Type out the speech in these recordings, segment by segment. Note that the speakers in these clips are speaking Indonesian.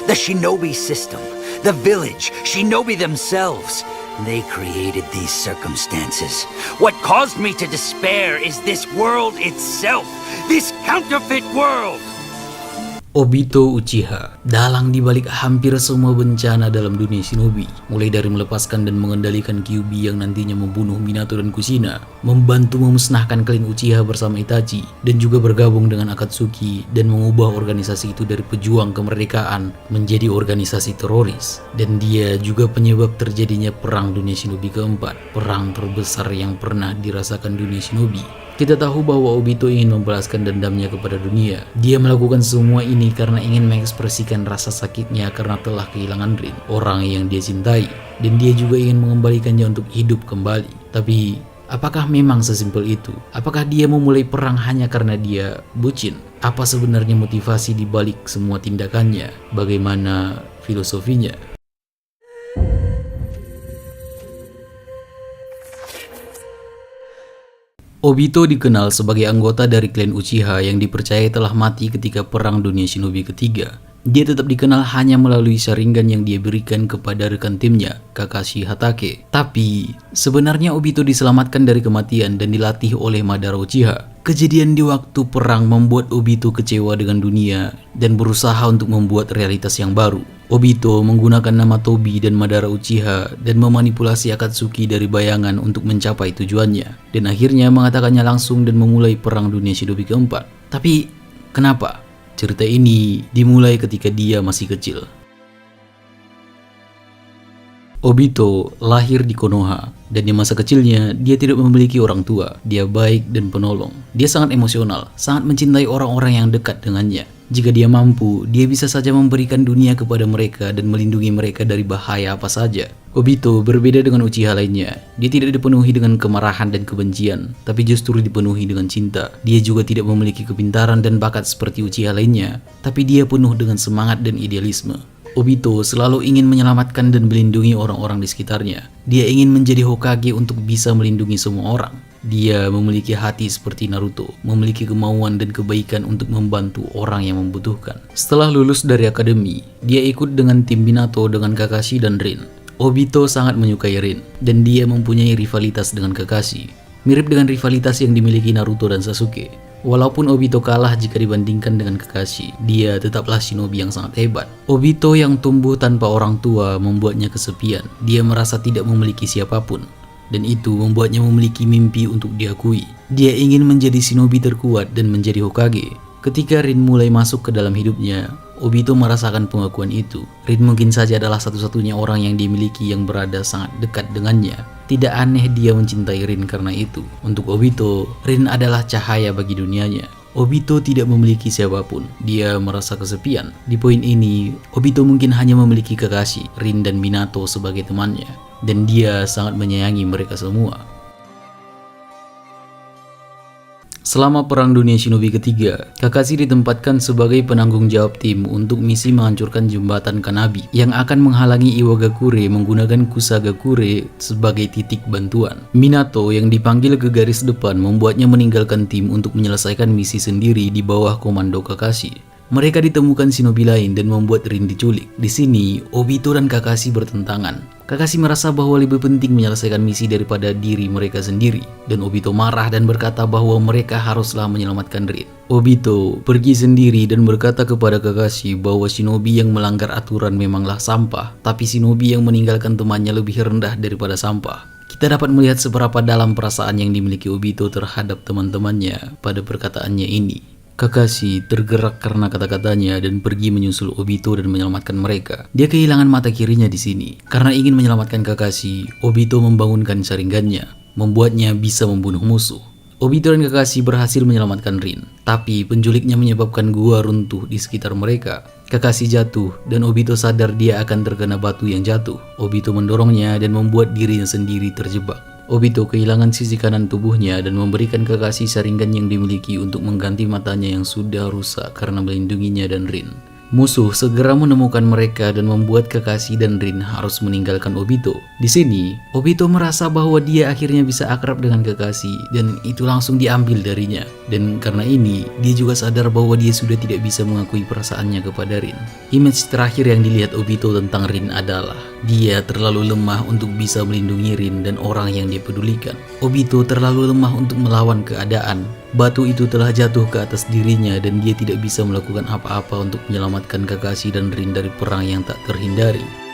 The shinobi system, the village, shinobi themselves. They created these circumstances. What caused me to despair is this world itself, this counterfeit world. Obito Uchiha, dalang dibalik hampir semua bencana dalam dunia shinobi, mulai dari melepaskan dan mengendalikan Kyuubi yang nantinya membunuh Minato dan Kushina, membantu memusnahkan klan Uchiha bersama Itachi, dan juga bergabung dengan Akatsuki dan mengubah organisasi itu dari pejuang kemerdekaan menjadi organisasi teroris. Dan dia juga penyebab terjadinya perang dunia shinobi keempat, perang terbesar yang pernah dirasakan dunia shinobi. Kita tahu bahwa Obito ingin membalaskan dendamnya kepada dunia. Dia melakukan semua ini karena ingin mengekspresikan rasa sakitnya karena telah kehilangan Rin, orang yang dia cintai. Dan dia juga ingin mengembalikannya untuk hidup kembali. Tapi, apakah memang sesimpel itu? Apakah dia memulai perang hanya karena dia bucin? Apa sebenarnya motivasi di balik semua tindakannya? Bagaimana filosofinya? Obito dikenal sebagai anggota dari klan Uchiha yang dipercaya telah mati ketika Perang Dunia Shinobi ketiga. Dia tetap dikenal hanya melalui Sharingan yang dia berikan kepada rekan timnya, Kakashi Hatake. Tapi, sebenarnya Obito diselamatkan dari kematian dan dilatih oleh Madara Uchiha. Kejadian di waktu perang membuat Obito kecewa dengan dunia dan berusaha untuk membuat realitas yang baru. Obito menggunakan nama Tobi dan Madara Uchiha dan memanipulasi Akatsuki dari bayangan untuk mencapai tujuannya. Dan akhirnya mengatakannya langsung dan memulai Perang Dunia Shinobi keempat. Tapi, kenapa? Cerita ini dimulai ketika dia masih kecil. Obito lahir di Konoha, dan di masa kecilnya dia tidak memiliki orang tua. Dia baik dan penolong. Dia sangat emosional, sangat mencintai orang-orang yang dekat dengannya. Jika dia mampu, dia bisa saja memberikan dunia kepada mereka dan melindungi mereka dari bahaya apa saja. Obito berbeda dengan Uchiha lainnya. Dia tidak dipenuhi dengan kemarahan dan kebencian, tapi justru dipenuhi dengan cinta. Dia juga tidak memiliki kepintaran dan bakat seperti Uchiha lainnya, tapi dia penuh dengan semangat dan idealisme. Obito selalu ingin menyelamatkan dan melindungi orang-orang di sekitarnya. Dia ingin menjadi Hokage untuk bisa melindungi semua orang. Dia memiliki hati seperti Naruto, memiliki kemauan dan kebaikan untuk membantu orang yang membutuhkan. Setelah lulus dari akademi, dia ikut dengan tim Minato dengan Kakashi dan Rin. Obito sangat menyukai Rin, dan dia mempunyai rivalitas dengan Kakashi, mirip dengan rivalitas yang dimiliki Naruto dan Sasuke. Walaupun Obito kalah jika dibandingkan dengan Kakashi, dia tetaplah shinobi yang sangat hebat. Obito yang tumbuh tanpa orang tua membuatnya kesepian. Dia merasa tidak memiliki siapapun, dan itu membuatnya memiliki mimpi untuk diakui. Dia ingin menjadi shinobi terkuat dan menjadi Hokage. Ketika Rin mulai masuk ke dalam hidupnya, Obito merasakan pengakuan itu. Rin mungkin saja adalah satu-satunya orang yang dimiliki yang berada sangat dekat dengannya. Tidak aneh dia mencintai Rin karena itu. Untuk Obito, Rin adalah cahaya bagi dunianya. Obito tidak memiliki siapapun. Dia merasa kesepian. Di poin ini, Obito mungkin hanya memiliki Kakashi, Rin dan Minato sebagai temannya. Dan dia sangat menyayangi mereka semua. Selama Perang Dunia Shinobi ketiga, Kakashi ditempatkan sebagai penanggung jawab tim untuk misi menghancurkan jembatan Kanabi yang akan menghalangi Iwagakure menggunakan Kusagakure sebagai titik bantuan. Minato yang dipanggil ke garis depan membuatnya meninggalkan tim untuk menyelesaikan misi sendiri di bawah komando Kakashi. Mereka ditemukan shinobi lain dan membuat Rin diculik. Di sini, Obito dan Kakashi bertentangan. Kakashi merasa bahwa lebih penting menyelesaikan misi daripada diri mereka sendiri. Dan Obito marah dan berkata bahwa mereka haruslah menyelamatkan Rin. Obito pergi sendiri dan berkata kepada Kakashi bahwa shinobi yang melanggar aturan memanglah sampah, tapi shinobi yang meninggalkan temannya lebih rendah daripada sampah. Kita dapat melihat seberapa dalam perasaan yang dimiliki Obito terhadap teman-temannya pada perkataannya ini. Kakashi tergerak karena kata-katanya dan pergi menyusul Obito dan menyelamatkan mereka. Dia kehilangan mata kirinya di sini. Karena ingin menyelamatkan Kakashi, Obito membangunkan Sharingannya, membuatnya bisa membunuh musuh. Obito dan Kakashi berhasil menyelamatkan Rin, tapi penculiknya menyebabkan gua runtuh di sekitar mereka. Kakashi jatuh dan Obito sadar dia akan terkena batu yang jatuh. Obito mendorongnya dan membuat dirinya sendiri terjebak. Obito kehilangan sisi kanan tubuhnya dan memberikan Kakashi Sharingan yang dimiliki untuk mengganti matanya yang sudah rusak karena melindunginya dan Rin. Musuh segera menemukan mereka dan membuat Kakashi dan Rin harus meninggalkan Obito. Di sini, Obito merasa bahwa dia akhirnya bisa akrab dengan Kakashi dan itu langsung diambil darinya. Dan karena ini, dia juga sadar bahwa dia sudah tidak bisa mengakui perasaannya kepada Rin. Image terakhir yang dilihat Obito tentang Rin adalah dia terlalu lemah untuk bisa melindungi Rin dan orang yang dia pedulikan. Obito terlalu lemah untuk melawan keadaan. Batu itu telah jatuh ke atas dirinya dan dia tidak bisa melakukan apa-apa untuk menyelamatkan Kakashi dan Rin dari perang yang tak terhindari.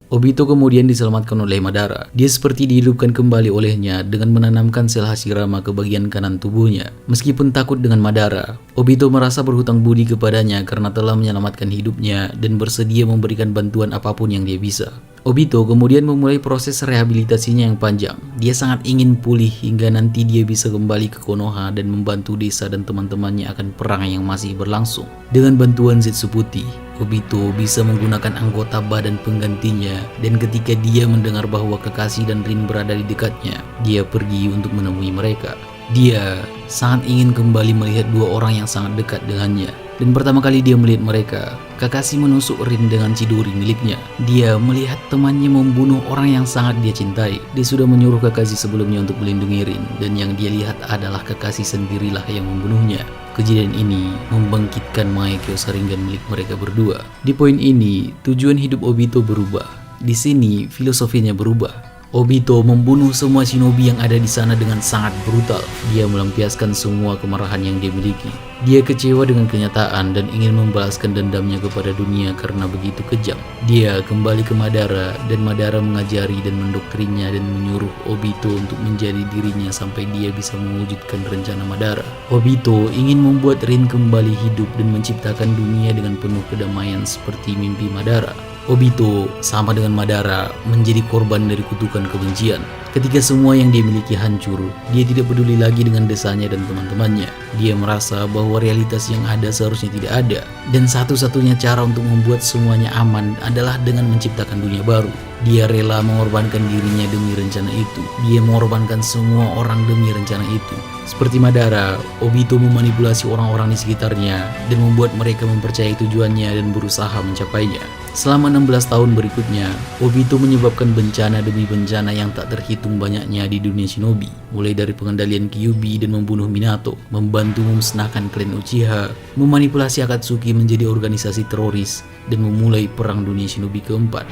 Obito kemudian diselamatkan oleh Madara. Dia seperti dihidupkan kembali olehnya dengan menanamkan sel Hashirama ke bagian kanan tubuhnya. Meskipun takut dengan Madara, Obito merasa berhutang budi kepadanya karena telah menyelamatkan hidupnya dan bersedia memberikan bantuan apapun yang dia bisa. Obito kemudian memulai proses rehabilitasinya yang panjang. Dia sangat ingin pulih hingga nanti dia bisa kembali ke Konoha dan membantu desa dan teman-temannya akan perang yang masih berlangsung. Dengan bantuan Zetsu Putih, Obito bisa menggunakan anggota badan penggantinya dan ketika dia mendengar bahwa Kakashi dan Rin berada di dekatnya, dia pergi untuk menemui mereka. Dia sangat ingin kembali melihat dua orang yang sangat dekat dengannya. Dan pertama kali dia melihat mereka, Kakashi menusuk Rin dengan Chidori miliknya. Dia melihat temannya membunuh orang yang sangat dia cintai. Dia sudah menyuruh Kakashi sebelumnya untuk melindungi Rin, dan yang dia lihat adalah Kakashi sendirilah yang membunuhnya. Kejadian ini membangkitkan Mangekyo Sharingan milik mereka berdua. Di poin ini, tujuan hidup Obito berubah. Di sini, filosofinya berubah. Obito membunuh semua shinobi yang ada di sana dengan sangat brutal. Dia melampiaskan semua kemarahan yang dia miliki. Dia kecewa dengan kenyataan dan ingin membalaskan dendamnya kepada dunia karena begitu kejam. Dia kembali ke Madara dan Madara mengajari dan mendoktrinnya dan menyuruh Obito untuk menjadi dirinya sampai dia bisa mewujudkan rencana Madara. Obito ingin membuat Rin kembali hidup dan menciptakan dunia dengan penuh kedamaian seperti mimpi Madara. Obito sama dengan Madara menjadi korban dari kutukan kebencian. Ketika semua yang dia miliki hancur, dia tidak peduli lagi dengan desanya dan teman-temannya. Dia merasa bahwa realitas yang ada seharusnya tidak ada. Dan satu-satunya cara untuk membuat semuanya aman adalah dengan menciptakan dunia baru. Dia rela mengorbankan dirinya demi rencana itu. Dia mengorbankan semua orang demi rencana itu. Seperti Madara, Obito memanipulasi orang-orang di sekitarnya dan membuat mereka mempercayai tujuannya dan berusaha mencapainya. Selama 16 tahun berikutnya, Obito menyebabkan bencana demi bencana yang tak terhitung banyaknya di dunia shinobi. Mulai dari pengendalian Kyuubi dan membunuh Minato, membantu memusnahkan klan Uchiha, memanipulasi Akatsuki menjadi organisasi teroris, dan memulai perang dunia shinobi keempat.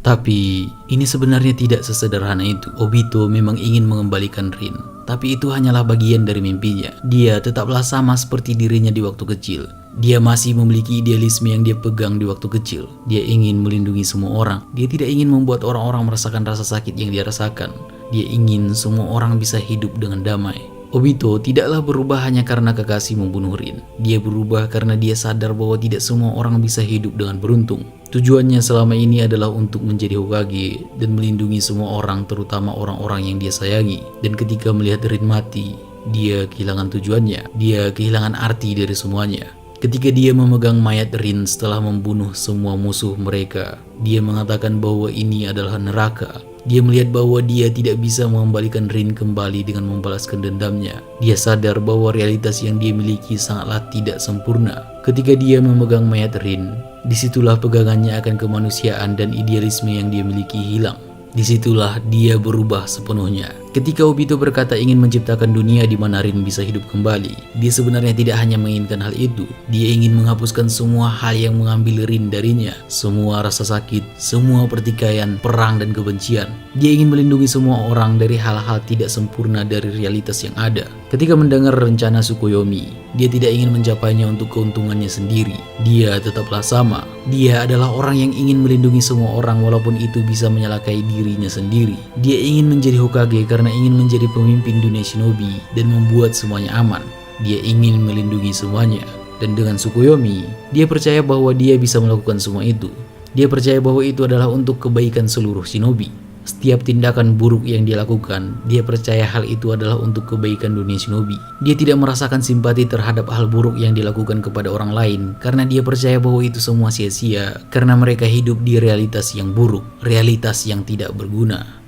Tapi ini sebenarnya tidak sesederhana itu. Obito memang ingin mengembalikan Rin, tapi itu hanyalah bagian dari mimpinya. Dia tetaplah sama seperti dirinya di waktu kecil. Dia masih memiliki idealisme yang dia pegang di waktu kecil. Dia ingin melindungi semua orang. Dia tidak ingin membuat orang-orang merasakan rasa sakit yang dia rasakan. Dia ingin semua orang bisa hidup dengan damai. Obito tidaklah berubah hanya karena Kakashi membunuh Rin. Dia berubah karena dia sadar bahwa tidak semua orang bisa hidup dengan beruntung. Tujuannya selama ini adalah untuk menjadi Hokage dan melindungi semua orang, terutama orang-orang yang dia sayangi. Dan ketika melihat Rin mati, dia kehilangan tujuannya. Dia kehilangan arti dari semuanya. Ketika dia memegang mayat Rin setelah membunuh semua musuh mereka, dia mengatakan bahwa ini adalah neraka. Dia melihat bahwa dia tidak bisa mengembalikan Rin kembali dengan membalaskan dendamnya. Dia sadar bahwa realitas yang dia miliki sangatlah tidak sempurna. Ketika dia memegang mayat Rin, disitulah pegangannya akan kemanusiaan dan idealisme yang dia miliki hilang. Disitulah dia berubah sepenuhnya. Ketika Obito berkata ingin menciptakan dunia di mana Rin bisa hidup kembali, dia sebenarnya tidak hanya menginginkan hal itu. Dia ingin menghapuskan semua hal yang mengambil Rin darinya. Semua rasa sakit, semua pertikaian, perang, dan kebencian. Dia ingin melindungi semua orang dari hal-hal tidak sempurna dari realitas yang ada. Ketika mendengar rencana Tsukuyomi, dia tidak ingin mencapainya untuk keuntungannya sendiri. Dia tetaplah sama. Dia adalah orang yang ingin melindungi semua orang walaupun itu bisa menyalakai dirinya sendiri. Dia ingin menjadi Hokage karena ingin menjadi pemimpin dunia shinobi dan membuat semuanya aman. Dia ingin melindungi semuanya. Dan dengan Tsukuyomi, dia percaya bahwa dia bisa melakukan semua itu. Dia percaya bahwa itu adalah untuk kebaikan seluruh shinobi. Setiap tindakan buruk yang dia lakukan, dia percaya hal itu adalah untuk kebaikan dunia shinobi. Dia tidak merasakan simpati terhadap hal buruk yang dilakukan kepada orang lain karena dia percaya bahwa itu semua sia-sia karena mereka hidup di realitas yang buruk, realitas yang tidak berguna.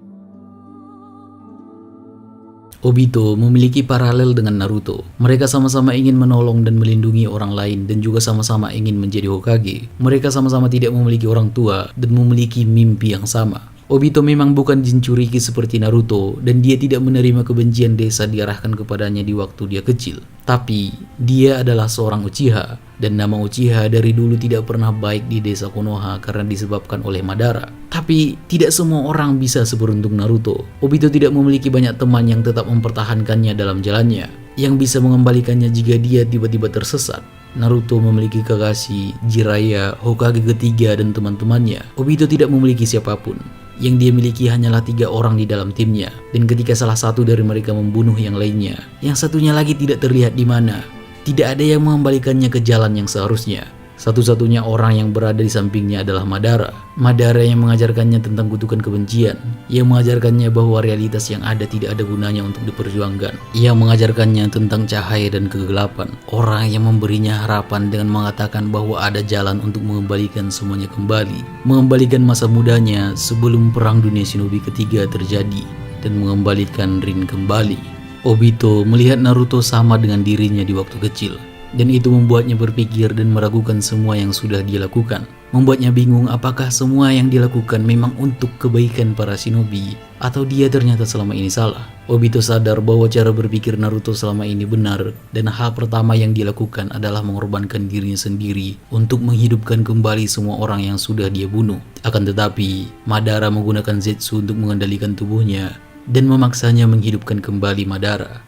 Obito memiliki paralel dengan Naruto. Mereka sama-sama ingin menolong dan melindungi orang lain dan juga sama-sama ingin menjadi Hokage. Mereka sama-sama tidak memiliki orang tua dan memiliki mimpi yang sama. Obito memang bukan Jinchuriki seperti Naruto dan dia tidak menerima kebencian desa diarahkan kepadanya di waktu dia kecil. Tapi dia adalah seorang Uchiha dan nama Uchiha dari dulu tidak pernah baik di desa Konoha karena disebabkan oleh Madara. Tapi tidak semua orang bisa seberuntung Naruto. Obito tidak memiliki banyak teman yang tetap mempertahankannya dalam jalannya, yang bisa mengembalikannya jika dia tiba-tiba tersesat. Naruto memiliki Kakashi, Jiraiya, Hokage ketiga dan teman-temannya. Obito tidak memiliki siapapun. Yang dia miliki hanyalah 3 orang di dalam timnya, dan ketika salah satu dari mereka membunuh yang lainnya, yang satunya lagi tidak terlihat di mana. Tidak ada yang mengembalikannya ke jalan yang seharusnya. Satu-satunya orang yang berada di sampingnya adalah Madara. Madara yang mengajarkannya tentang kutukan kebencian, yang mengajarkannya bahwa realitas yang ada tidak ada gunanya untuk diperjuangkan, yang mengajarkannya tentang cahaya dan kegelapan, orang yang memberinya harapan dengan mengatakan bahwa ada jalan untuk mengembalikan semuanya kembali, mengembalikan masa mudanya sebelum Perang Dunia Shinobi ketiga terjadi, dan mengembalikan Rin kembali. Obito melihat Naruto sama dengan dirinya di waktu kecil, dan itu membuatnya berpikir dan meragukan semua yang sudah dia lakukan. Membuatnya bingung apakah semua yang dilakukan memang untuk kebaikan para shinobi atau dia ternyata selama ini salah. Obito sadar bahwa cara berpikir Naruto selama ini benar dan hal pertama yang dilakukan adalah mengorbankan dirinya sendiri untuk menghidupkan kembali semua orang yang sudah dia bunuh. Akan tetapi, Madara menggunakan Zetsu untuk mengendalikan tubuhnya dan memaksanya menghidupkan kembali Madara.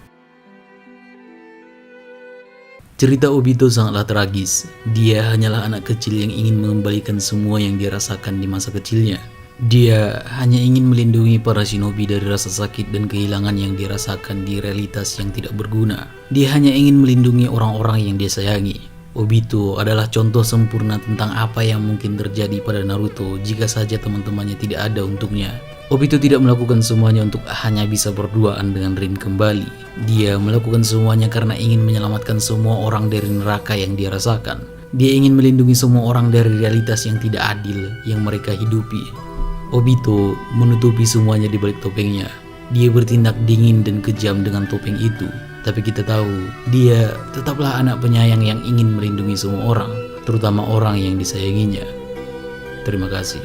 Cerita Obito sangatlah tragis. Dia hanyalah anak kecil yang ingin mengembalikan semua yang dia rasakan di masa kecilnya. Dia hanya ingin melindungi para shinobi dari rasa sakit dan kehilangan yang dirasakan di realitas yang tidak berguna. Dia hanya ingin melindungi orang-orang yang dia sayangi. Obito adalah contoh sempurna tentang apa yang mungkin terjadi pada Naruto jika saja teman-temannya tidak ada untuknya. Obito tidak melakukan semuanya untuk hanya bisa berduaan dengan Rin kembali. Dia melakukan semuanya karena ingin menyelamatkan semua orang dari neraka yang dia rasakan. Dia ingin melindungi semua orang dari realitas yang tidak adil yang mereka hidupi. Obito menutupi semuanya di balik topengnya. Dia bertindak dingin dan kejam dengan topeng itu. Tapi kita tahu, dia tetaplah anak penyayang yang ingin melindungi semua orang, terutama orang yang disayanginya. Terima kasih.